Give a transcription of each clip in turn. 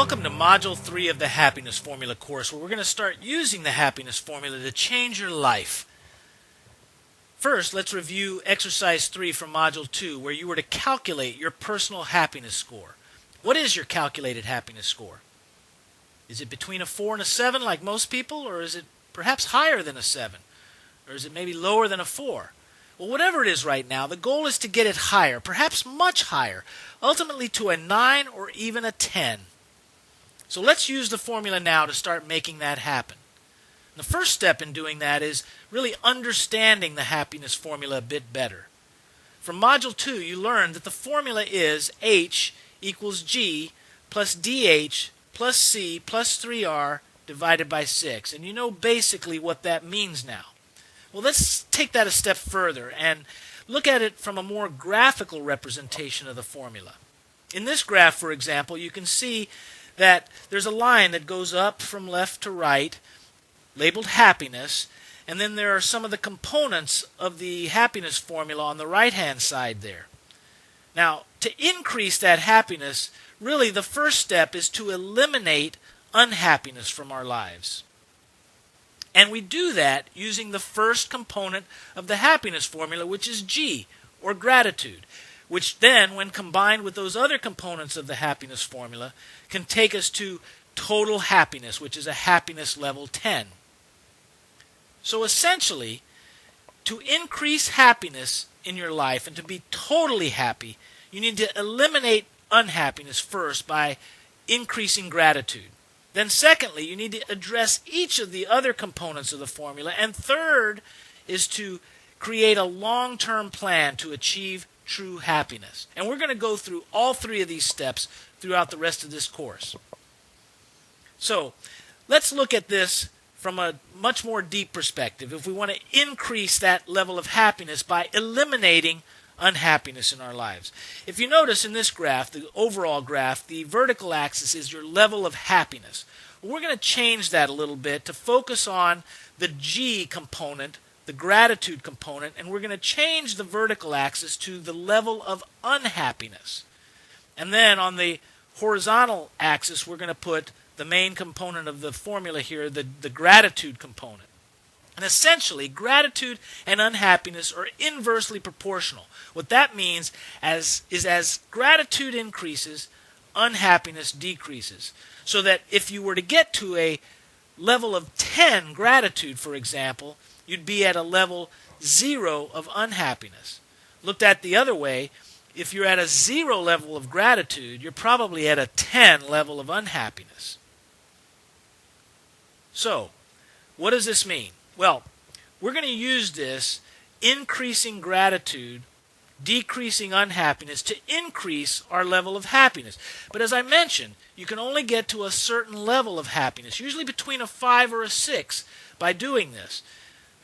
Welcome to Module 3 of the Happiness Formula course, where we're going to start using the happiness formula to change your life. First, let's review Exercise 3 from Module 2, where you were to calculate your personal happiness score. What is your calculated happiness score? Is it between a 4 and a 7 like most people, or is it perhaps higher than a 7? Or is it maybe lower than a 4? Well, whatever it is right now, the goal is to get it higher, perhaps much higher, ultimately to a 9 or even a 10. So let's use the formula now to start making that happen. The first step in doing that is really understanding the happiness formula a bit better. From Module 2, you learned that the formula is H equals G plus DH plus C plus 3R divided by 6. And you know basically what that means now. Well, let's take that a step further and look at it from a more graphical representation of the formula. In this graph, for example, you can see that there's a line that goes up from left to right, labeled happiness, and then there are some of the components of the happiness formula on the right-hand side there. Now, to increase that happiness, really the first step is to eliminate unhappiness from our lives. And we do that using the first component of the happiness formula, which is G, or gratitude, which then, when combined with those other components of the happiness formula, can take us to total happiness, which is a happiness level 10. So essentially, to increase happiness in your life and to be totally happy, you need to eliminate unhappiness first by increasing gratitude. Then secondly, you need to address each of the other components of the formula. And third is to create a long-term plan to achieve true happiness. And we're going to go through all three of these steps throughout the rest of this course. So let's look at this from a much more deep perspective. If we want to increase that level of happiness by eliminating unhappiness in our lives. If you notice in this graph, the overall graph, the vertical axis is your level of happiness. We're going to change that a little bit to focus on the G component, the gratitude component, and we're going to change the vertical axis to the level of unhappiness. And then on the horizontal axis, we're going to put the main component of the formula here, the gratitude component. And essentially, gratitude and unhappiness are inversely proportional. What that means is as gratitude increases, unhappiness decreases. So that if you were to get to a level of 10 gratitude, for example, you'd be at a level 0 of unhappiness. Looked at the other way, if you're at a 0 level of gratitude, you're probably at a 10 level of unhappiness. So, what does this mean? Well, we're going to use this increasing gratitude, decreasing unhappiness to increase our level of happiness. But as I mentioned, you can only get to a certain level of happiness, usually between a 5 or a 6, by doing this.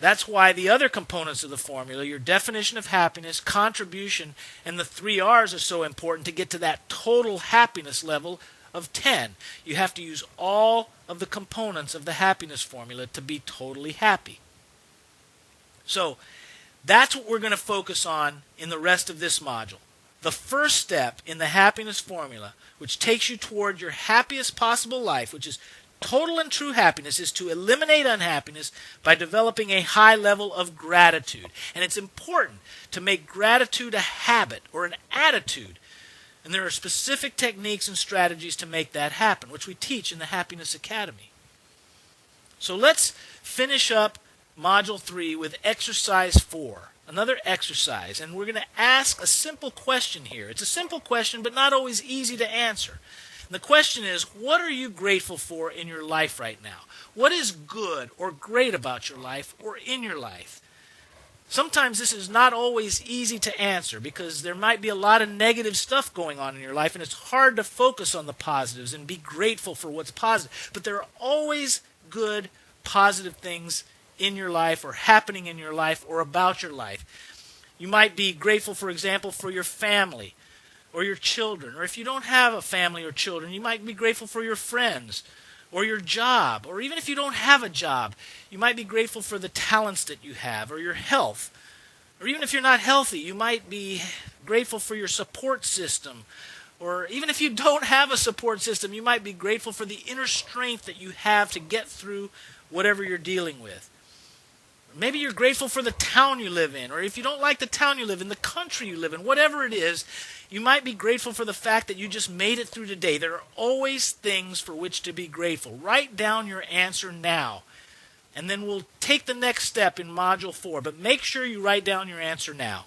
That's why the other components of the formula, your definition of happiness, contribution, and the 3 R's are so important to get to that total happiness level of 10. You have to use all of the components of the happiness formula to be totally happy. So, that's what we're going to focus on in the rest of this module. The first step in the happiness formula, which takes you toward your happiest possible life, which is total and true happiness, is to eliminate unhappiness by developing a high level of gratitude. And it's important to make gratitude a habit or an attitude. And there are specific techniques and strategies to make that happen, which we teach in the Happiness Academy. So let's finish up Module 3 with Exercise 4, another exercise. And we're going to ask a simple question here. It's a simple question, but not always easy to answer. And the question is, what are you grateful for in your life right now? What is good or great about your life or in your life? Sometimes this is not always easy to answer because there might be a lot of negative stuff going on in your life, and it's hard to focus on the positives and be grateful for what's positive. But there are always good, positive things in your life or happening in your life or about your life. You might be grateful, for example, for your family or your children. Or if you don't have a family or children, you might be grateful for your friends or your job. Or even if you don't have a job, you might be grateful for the talents that you have or your health. Or even if you're not healthy, you might be grateful for your support system Or even if you don't have a support system, you might be grateful for the inner strength that you have to get through whatever you're dealing with. Maybe you're grateful for the town you live in, or if you don't like the town you live in, the country you live in, whatever it is, you might be grateful for the fact that you just made it through today. There are always things for which to be grateful. Write down your answer now, and then we'll take the next step in Module 4, but make sure you write down your answer now.